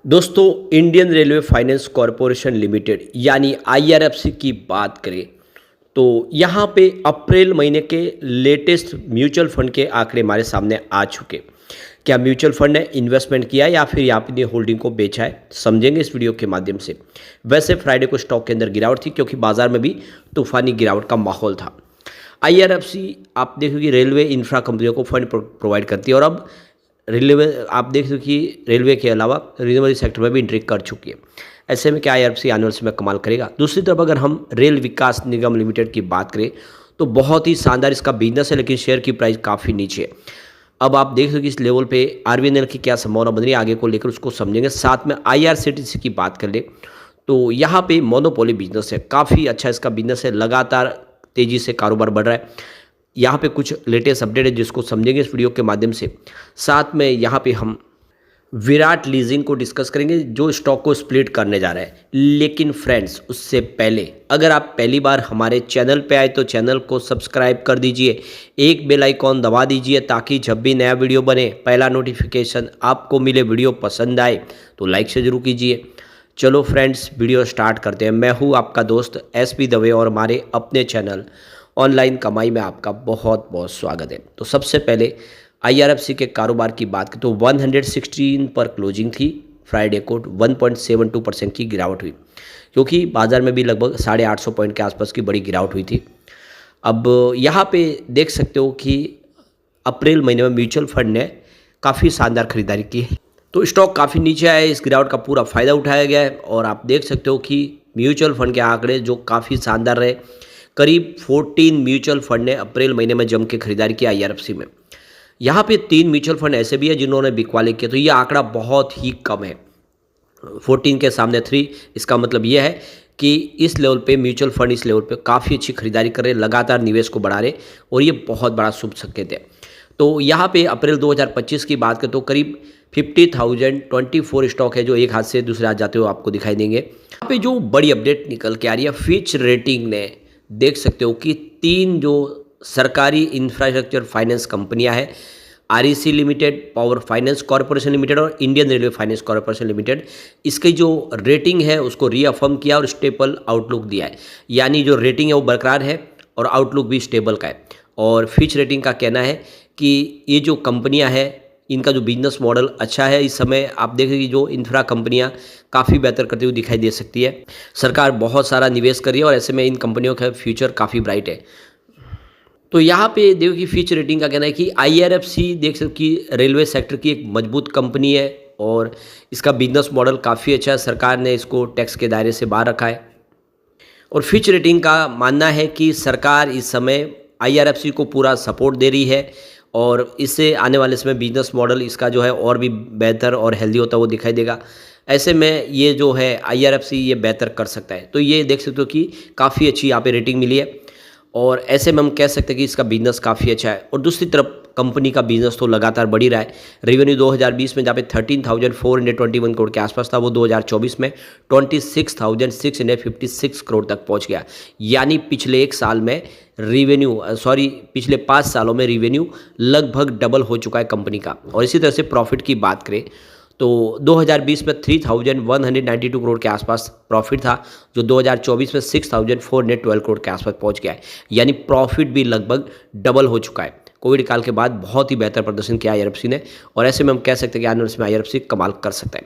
दोस्तों, Indian railway finance corporation limited यानी IRFC की बात करें तो यहाँ पे अप्रैल महीने के लेटेस्ट म्यूचुअल फंड के आंकड़े हमारे सामने आ चुके। क्या म्यूचुअल फंड ने इन्वेस्टमेंट किया या फिर यहाँ पे होल्डिंग को बेचा है, समझेंगे इस वीडियो के माध्यम से। वैसे फ्राइडे को स्टॉक के अंदर गिरावट थी क्योंकि बाजार में भी तूफानी गिरावट का माहौल था। आईआरएफसी आप देखो कि रेलवे इंफ्रा कंपनियों को फंड प्रोवाइड करती है और अब रेलवे आप देख सकते हो कि रेलवे के अलावा रिन्यूएबल सेक्टर में भी एंट्री कर चुकी है। ऐसे में क्या आईआरएफसी आने वाले समय कमाल करेगा। दूसरी तरफ अगर हम रेल विकास निगम लिमिटेड की बात करें तो बहुत ही शानदार इसका बिजनेस है, लेकिन शेयर की प्राइस काफ़ी नीचे है। अब आप देख सकते हो कि इस लेवल पे आरबीएनएल की क्या संभावना बन रही है आगे को लेकर, उसको समझेंगे। साथ में आईआरसीटीसी की बात कर ले तो यहाँ पे मोनोपोली बिजनेस है, काफ़ी अच्छा इसका बिजनेस है, लगातार तेज़ी से कारोबार बढ़ रहा है। यहाँ पे कुछ लेटेस्ट अपडेट है जिसको समझेंगे इस वीडियो के माध्यम से। साथ में यहाँ पे हम विराट लीजिंग को डिस्कस करेंगे जो स्टॉक को स्प्लिट करने जा रहा है। लेकिन फ्रेंड्स, उससे पहले अगर आप पहली बार हमारे चैनल पे आए तो चैनल को सब्सक्राइब कर दीजिए, एक बेल आइकॉन दबा दीजिए ताकि जब भी नया वीडियो बने पहला नोटिफिकेशन आपको मिले। वीडियो पसंद आए तो लाइक से जरूर कीजिए। चलो फ्रेंड्स, वीडियो स्टार्ट करते हैं। मैं हूँ आपका दोस्त एसपी दवे और हमारे अपने चैनल ऑनलाइन कमाई में आपका बहुत बहुत स्वागत है। तो सबसे पहले आईआरएफसी के कारोबार की बात करें तो 116 पर क्लोजिंग थी। फ्राइडे को 1.72% की गिरावट हुई क्योंकि बाजार में भी लगभग 850 पॉइंट के आसपास की बड़ी गिरावट हुई थी। अब यहाँ पे देख सकते हो कि अप्रैल महीने में म्यूचुअल फंड ने काफ़ी शानदार खरीदारी की है, तो स्टॉक काफ़ी नीचे आया है। इस गिरावट का पूरा फायदा उठाया गया है और आप देख सकते हो कि म्यूचुअल फंड के आंकड़े जो काफ़ी शानदार रहे। करीब 14 म्यूचुअल फंड ने अप्रैल महीने में जम के खरीदारी की आईआरएफसी में। यहाँ पे 3 म्यूचुअल फंड ऐसे भी है जिन्होंने बिकवाले किए, तो ये आंकड़ा बहुत ही कम है। 14 के सामने 3, इसका मतलब ये है कि इस लेवल पे म्यूचुअल फंड इस लेवल पे काफ़ी अच्छी खरीदारी कर रहे, लगातार निवेश को बढ़ा रहे और ये बहुत बड़ा शुभ संकेत है। तो यहाँ पे अप्रैल 2025 की बात करें तो करीब 50,024 स्टॉक है जो एक हाथ से दूसरे हाथ जाते हुए आपको दिखाई देंगे। यहाँ पे जो बड़ी अपडेट निकल के आ रही है, फिच रेटिंग ने देख सकते हो कि 3 जो सरकारी इंफ्रास्ट्रक्चर फाइनेंस कंपनियां हैं, REC limited, power finance corporation limited और Indian railway finance corporation limited, इसकी जो रेटिंग है उसको रीअफर्म किया और स्टेबल आउटलुक दिया है। यानी जो रेटिंग है वो बरकरार है और आउटलुक भी स्टेबल का है। और फिच रेटिंग का कहना है कि ये जो कंपनियां हैं इनका जो बिजनेस मॉडल अच्छा है। इस समय आप देखें कि जो इंफ्रा कंपनियां काफ़ी बेहतर करती हुई दिखाई दे सकती है। सरकार बहुत सारा निवेश कर रही है और ऐसे में इन कंपनियों का फ्यूचर काफ़ी ब्राइट है। तो यहाँ पे देखो कि फिच रेटिंग का कहना है कि आईआरएफसी देख सकते कि रेलवे सेक्टर की एक मजबूत कंपनी है और इसका बिजनेस मॉडल काफ़ी अच्छा है। सरकार ने इसको टैक्स के दायरे से बाहर रखा है और फिच रेटिंग का मानना है कि सरकार इस समय आईआरएफसी को पूरा सपोर्ट दे रही है और इससे आने वाले समय बिजनेस मॉडल इसका जो है और भी बेहतर और हेल्दी होता वो दिखाई देगा। ऐसे में ये जो है आईआरएफसी ये बेहतर कर सकता है। तो ये देख सकते हो कि काफ़ी अच्छी यहाँ पे रेटिंग मिली है और ऐसे में हम कह सकते हैं कि इसका बिजनेस काफ़ी अच्छा है। और दूसरी तरफ कंपनी का बिजनेस तो लगातार बढ़ ही रहा है। रेवेन्यू 2020 में जहाँ पे 13,421 करोड़ के आसपास था वो 2024 में 26,656 करोड़ तक पहुँच गया। यानी पिछले एक साल में पिछले 5 सालों में रेवेन्यू लगभग डबल हो चुका है कंपनी का। और इसी तरह से प्रॉफिट की बात करें तो 2020 में 3,192 करोड़ के आसपास प्रॉफिट था, जो 2024 में 6,412 करोड़ के आसपास पहुंच गया है। यानी प्रॉफिट भी लगभग डबल हो चुका है। कोविड काल के बाद बहुत ही बेहतर प्रदर्शन किया आईआरएफसी ने और ऐसे में हम कह सकते हैं कि आने वाले समय आईआरएफसी कमाल कर सकता है।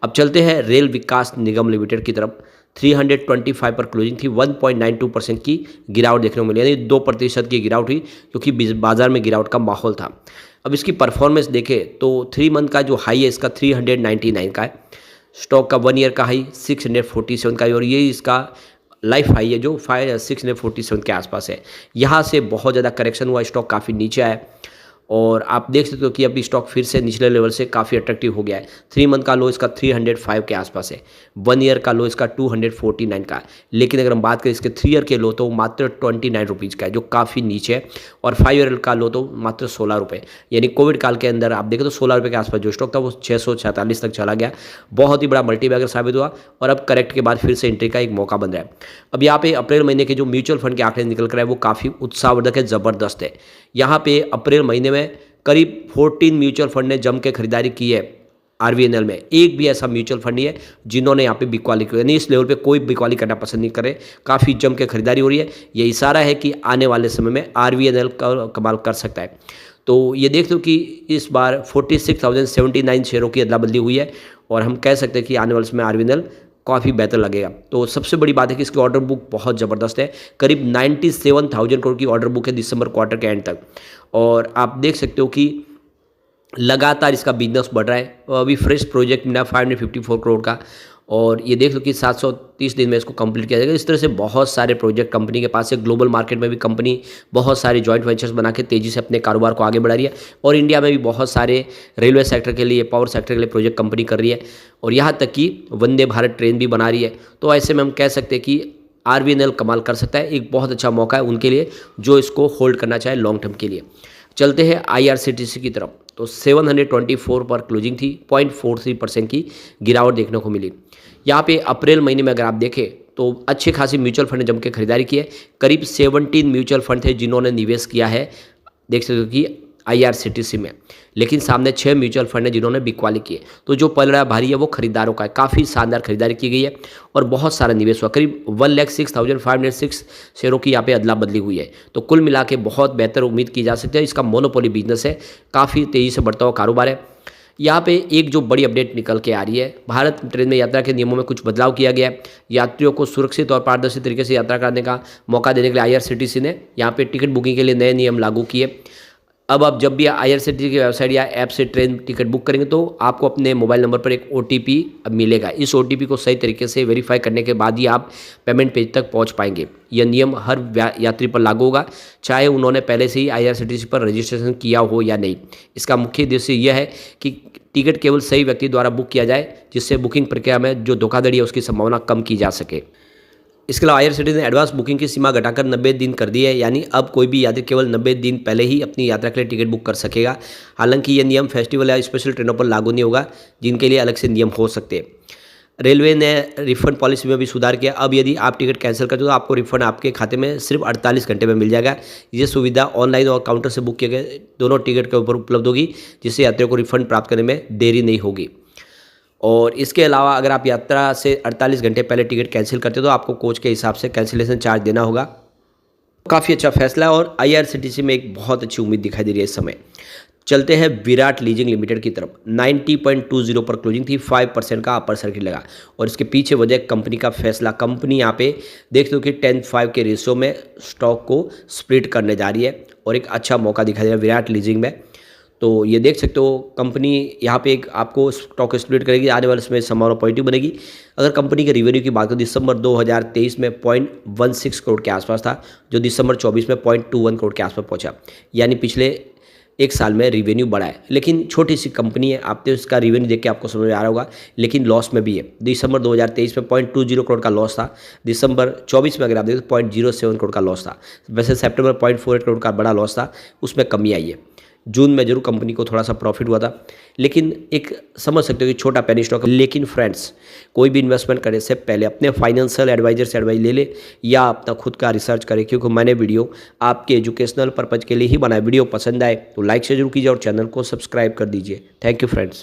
अब चलते हैं रेल विकास निगम लिमिटेड की तरफ। 325 पर क्लोजिंग थी, 1.92% की गिरावट देखने को मिली, यानी 2% की गिरावट हुई क्योंकि बाजार में गिरावट का माहौल था। अब इसकी परफॉर्मेंस देखें तो 3 मंथ का जो हाई है इसका 399 का है, स्टॉक का 1 ईयर का हाई 647 का है और ये इसका लाइफ हाई है जो 647 के आसपास है। यहाँ से बहुत ज़्यादा करेक्शन हुआ, स्टॉक काफ़ी नीचे आया और आप देख सकते हो कि अभी स्टॉक फिर से निचले लेवल से काफ़ी अट्रैक्टिव हो गया है। 3 मंथ का लो इसका 305 के आसपास है, 1 ईयर का लो इसका 249 का है। लेकिन अगर हम बात करें इसके 3 ईयर के लो तो मात्र 29 रुपीज़ का है, जो काफ़ी नीचे है। और 5 ईयर का लो तो मात्र 16 रुपये। यानी कोविड काल के अंदर आप देखें तो 16 रुपये के आसपास जो स्टॉक था वो 646 तक चला गया। बहुत ही बड़ा मल्टीबैगर साबित हुआ और अब करेक्ट के बाद फिर से एंट्री का एक मौका बन रहा है। अब यहाँ पे अप्रैल महीने के जो म्यूचुअल फंड के आंकड़े निकल कर आए वो काफ़ी उत्साहवर्धक है, ज़बरदस्त है। यहाँ पे अप्रैल महीने में करीब 14 म्यूचुअल फंड ने जम के खरीदारी की है आरवीएनएल में एक भी ऐसा म्यूचुअल फंड नहीं है जिन्होंने यहाँ पे बिकवाली की, यानी इस लेवल पे कोई बिकवाली करना पसंद नहीं करे। काफ़ी जम के खरीदारी हो रही है। ये इशारा है कि आने वाले समय में आरवीएनएल कमाल कर सकता है। तो ये देख लो कि इस बार 46,079 शेयरों की अदला बदली हुई है और हम कह सकते हैं कि आने वाले समय आरवीएनएल काफ़ी बेहतर लगेगा। तो सबसे बड़ी बात है कि इसकी ऑर्डर बुक बहुत ज़बरदस्त है, करीब 97,000 करोड़ की ऑर्डर बुक है दिसंबर क्वार्टर के एंड तक। और आप देख सकते हो कि लगातार इसका बिजनेस बढ़ रहा है। अभी फ्रेश प्रोजेक्ट मिला 554 करोड़ का और ये देख लो कि 730 दिन में इसको कंप्लीट किया जाएगा। इस तरह से बहुत सारे प्रोजेक्ट कंपनी के पास है। ग्लोबल मार्केट में भी कंपनी बहुत सारे जॉइंट वेंचर्स बना के तेज़ी से अपने कारोबार को आगे बढ़ा रही है और इंडिया में भी बहुत सारे रेलवे सेक्टर के लिए, पावर सेक्टर के लिए प्रोजेक्ट कंपनी कर रही है और यहाँ तक कि वंदे भारत ट्रेन भी बना रही है। तो ऐसे में हम कह सकते हैं कि आरवीएनएल कमाल कर सकता है। एक बहुत अच्छा मौका है उनके लिए जो इसको होल्ड करना चाहे लॉन्ग टर्म के लिए। चलते हैं आईआरसीटीसी की तरफ। तो 724 पर क्लोजिंग थी, 0.43% की गिरावट देखने को मिली। यहाँ पे अप्रैल महीने में अगर आप देखें तो अच्छे खासी म्यूचुअल फंड ने जम के खरीदारी की है। करीब 17 म्यूचुअल फंड थे जिन्होंने निवेश किया है, देख सकते हो कि आईआरसीटीसी में, लेकिन सामने 6 म्यूचुअल फंड है जिन्होंने बिकवाली की है। तो जो पलड़ा भारी है वो खरीदारों का है। काफ़ी शानदार खरीदारी की गई है और बहुत सारा निवेश हुआ। करीब 1,06,506 शेयरों की यहाँ पे अदला बदली हुई है। तो कुल मिला के बहुत बेहतर उम्मीद की जा सकती है। इसका मोनोपोली बिजनेस है, काफ़ी तेज़ी से बढ़ता हुआ कारोबार है। यहाँ पे एक जो बड़ी अपडेट निकल के आ रही है, भारत ट्रेन में यात्रा के नियमों में कुछ बदलाव किया गया है। यात्रियों को सुरक्षित और पारदर्शी तरीके से यात्रा करने का मौका देने के लिए आईआरसीटीसी ने यहाँ पे टिकट बुकिंग के लिए नए नियम लागू किए। अब आप जब भी आईआरसीटीसी की वेबसाइट या ऐप से ट्रेन टिकट बुक करेंगे तो आपको अपने मोबाइल नंबर पर एक ओटीपी मिलेगा। इस ओटीपी को सही तरीके से वेरीफाई करने के बाद ही आप पेमेंट पेज तक पहुंच पाएंगे। यह नियम हर यात्री पर लागू होगा, चाहे उन्होंने पहले से ही आईआरसीटीसी पर रजिस्ट्रेशन किया हो या नहीं। इसका मुख्य उद्देश्य यह है कि टिकट केवल सही व्यक्ति द्वारा बुक किया जाए, जिससे बुकिंग प्रक्रिया में जो धोखाधड़ी है उसकी संभावना कम की जा सके। इसके अलावा आईआरसीटीसी ने एडवांस बुकिंग की सीमा घटाकर 90 दिन कर दी है, यानी अब कोई भी यात्री केवल 90 दिन पहले ही अपनी यात्रा के लिए टिकट बुक कर सकेगा। हालांकि ये नियम फेस्टिवल या स्पेशल ट्रेनों पर लागू नहीं होगा, जिनके लिए अलग से नियम हो सकते हैं। रेलवे ने रिफंड पॉलिसी में भी सुधार किया। अब यदि आप टिकट कैंसिल करते हो तो आपको रिफंड आपके खाते में सिर्फ 48 घंटे में मिल जाएगा। ये सुविधा ऑनलाइन और काउंटर से बुक किए गए दोनों टिकट के ऊपर उपलब्ध होगी, जिससे यात्रियों को रिफंड प्राप्त करने में देरी नहीं होगी। और इसके अलावा अगर आप यात्रा से 48 घंटे पहले टिकट कैंसिल करते हो तो आपको कोच के हिसाब से कैंसिलेशन चार्ज देना होगा। काफ़ी अच्छा फैसला है और आईआरसीटीसी में एक बहुत अच्छी उम्मीद दिखाई दे रही है इस समय। चलते हैं विराट लीजिंग लिमिटेड की तरफ। 90.20 पर क्लोजिंग थी, 5% का अपर सर्किट लगा और इसके पीछे वजह कंपनी का फैसला। कंपनी यहाँ पे देखते हो कि 10:5 के रेशियो में स्टॉक को स्प्लिट करने जा रही है और एक अच्छा मौका दिखाई दे रहा है विराट लीजिंग में। तो ये देख सकते हो कंपनी यहाँ पे एक आपको स्टॉक स्प्लिट करेगी, आने वाले समय संभावना पॉजिटिव बनेगी। अगर कंपनी के रिवेन्यू की बात करें, दिसंबर 2023 में 0.16 करोड़ के आसपास था, जो दिसंबर 24 में 0.21 करोड़ के आसपास पहुंचा, यानी पिछले एक साल में रिवेन्यू बढ़ा है। लेकिन छोटी सी कंपनी है, आप तो इसका रिवेन्यू देख के आपको समझ में आ रहा होगा, लेकिन लॉस में भी है। दिसंबर 2023 में 0.20 करोड़ का लॉस था, दिसंबर 24 में अगर आप देखें तो 0.07 करोड़ का लॉस था। वैसे सितंबर 0.48 करोड़ का बड़ा लॉस था, उसमें कमी आई है। जून में जरूर कंपनी को थोड़ा सा प्रॉफिट हुआ था, लेकिन एक समझ सकते हो कि छोटा पेनी स्टॉक। लेकिन फ्रेंड्स, कोई भी इन्वेस्टमेंट करने से पहले अपने फाइनेंशियल एडवाइजर से एडवाइस ले ले या अपना खुद का रिसर्च करें, क्योंकि मैंने वीडियो आपके एजुकेशनल पर्पज़ के लिए ही बनाया। वीडियो पसंद आए तो लाइक से जरूर कीजिए और चैनल को सब्सक्राइब कर दीजिए। Thank you friends.